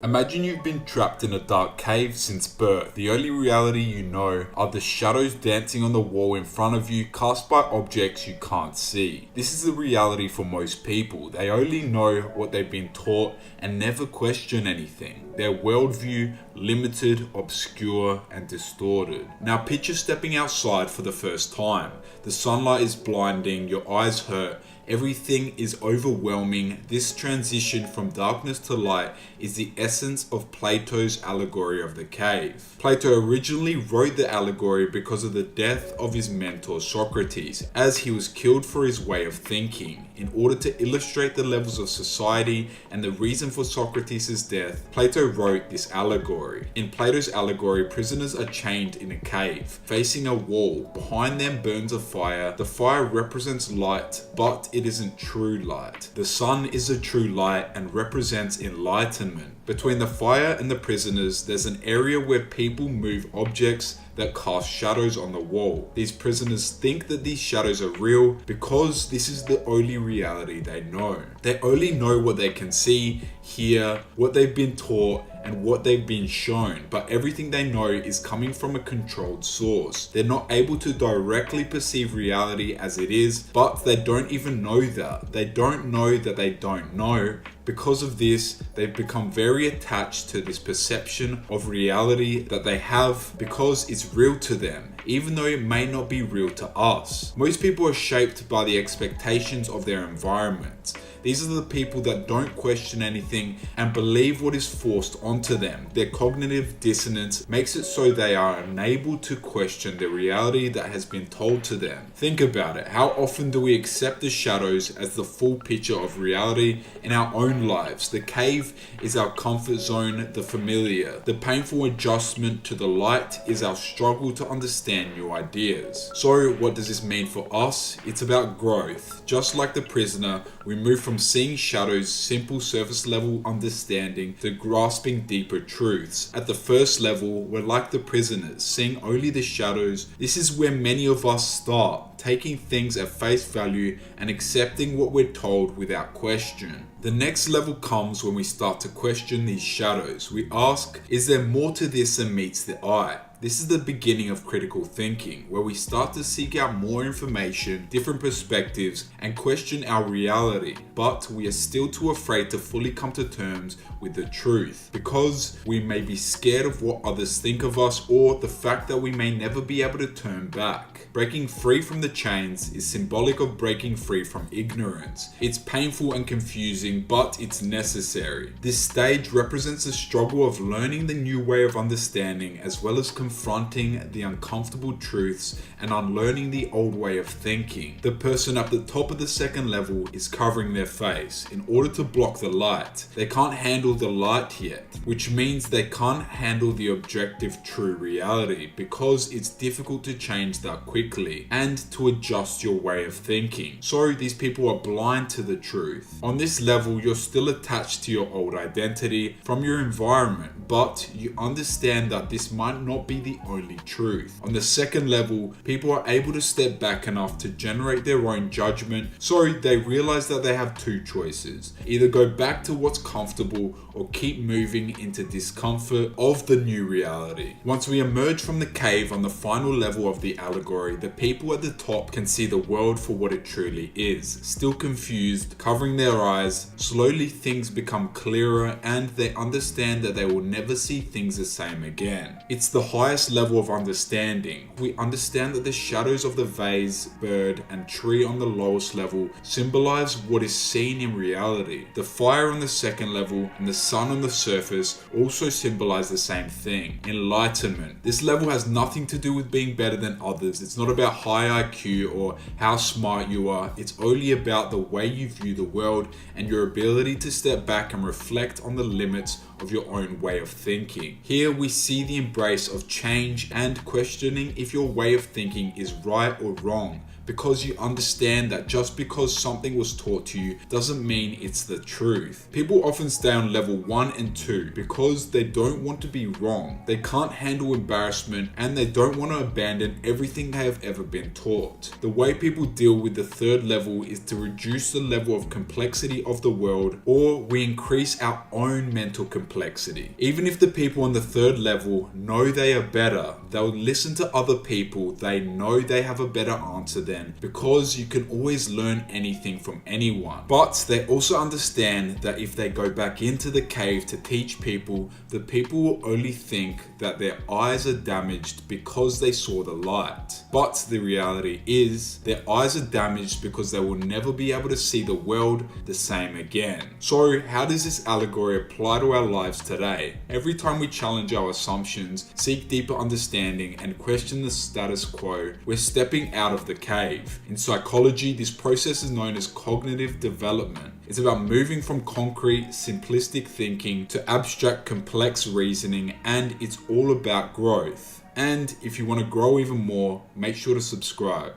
Imagine you've been trapped in a dark cave since birth. The only reality you know are the shadows dancing on the wall in front of you, cast by objects you can't see. This is the reality for most people. They only know what they've been taught and never question anything. Their worldview limited, obscure, and distorted. Now picture stepping outside for the first time. The sunlight is blinding, your eyes hurt, everything is overwhelming. This transition from darkness to light is the essence of Plato's Allegory of the Cave. Plato originally wrote the allegory because of the death of his mentor Socrates, as he was killed for his way of thinking. In order to illustrate the levels of society and the reason for Socrates' death, Plato wrote this allegory. In Plato's allegory, prisoners are chained in a cave, facing a wall. Behind them burns a fire. The fire represents light, but it isn't true light. The sun is a true light and represents enlightenment. Between the fire and the prisoners, there's an area where people move objects that cast shadows on the wall. These prisoners think that these shadows are real because this is the only reality they know. They only know what they can see, hear, what they've been taught, and what they've been shown, but everything they know is coming from a controlled source. They're not able to directly perceive reality as it is, but they don't even know that. They don't know that they don't know. Because of this, they've become very attached to this perception of reality that they have because it's real to them, even though it may not be real to us. Most people are shaped by the expectations of their environment. These are the people that don't question anything and believe what is forced onto them. Their cognitive dissonance makes it so they are unable to question the reality that has been told to them. Think about it. How often do we accept the shadows as the full picture of reality in our own lives? The cave is our comfort zone, the familiar. The painful adjustment to the light is our struggle to understand new ideas. So what does this mean for us? It's about growth. Just like the prisoner, we move from seeing shadows, simple surface level understanding, to grasping deeper truths. At the first level, we're like the prisoners, seeing only the shadows. This is where many of us start, taking things at face value and accepting what we're told without question. The next level comes when we start to question these shadows. We ask, is there more to this than meets the eye? This is the beginning of critical thinking, where we start to seek out more information, different perspectives, and question our reality. But we are still too afraid to fully come to terms with the truth, because we may be scared of what others think of us or the fact that we may never be able to turn back. Breaking free from the chains is symbolic of breaking free from ignorance. It's painful and confusing, but it's necessary. This stage represents the struggle of learning the new way of understanding, as well as confronting the uncomfortable truths and unlearning the old way of thinking. The person at the top of the second level is covering their face in order to block the light. They can't handle the light yet, which means they can't handle the objective true reality, because it's difficult to change that quickly and to adjust your way of thinking. So these people are blind to the truth. On this level, you're still attached to your old identity from your environment, but you understand that this might not be the only truth. On the second level, people are able to step back enough to generate their own judgment, so they realize that they have two choices: either go back to what's comfortable or keep moving into discomfort of the new reality. Once we emerge from the cave on the final level of the allegory, the people at the top can see the world for what it truly is. Still confused, covering their eyes, slowly things become clearer and they understand that they will never see things the same again. It's the highest level of understanding. We understand that the shadows of the vase, bird, and tree on the lowest level symbolize what is seen in reality. The fire on the second level and the sun on the surface also symbolize the same thing: enlightenment. This level has nothing to do with being better than others. It's not about high IQ or how smart you are. It's only about the way you view the world and your ability to step back and reflect on the limits of your own way of thinking. Here we see the embrace of change and questioning if your way of thinking is right or wrong, because you understand that just because something was taught to you doesn't mean it's the truth. People often stay on level 1 and 2 because they don't want to be wrong, they can't handle embarrassment, and they don't want to abandon everything they have ever been taught. The way people deal with the third level is to reduce the level of complexity of the world, or we increase our own mental complexity. Even if the people on the third level know they are better, they'll listen to other people they know they have a better answer than, because you can always learn anything from anyone. But they also understand that if they go back into the cave to teach people, the people will only think that their eyes are damaged because they saw the light. But the reality is, their eyes are damaged because they will never be able to see the world the same again. So how does this allegory apply to our lives today? Every time we challenge our assumptions, seek deeper understanding, and question the status quo, we're stepping out of the cave. In psychology, this process is known as cognitive development. It's about moving from concrete, simplistic thinking to abstract, complex reasoning, and it's all about growth. And if you want to grow even more, make sure to subscribe.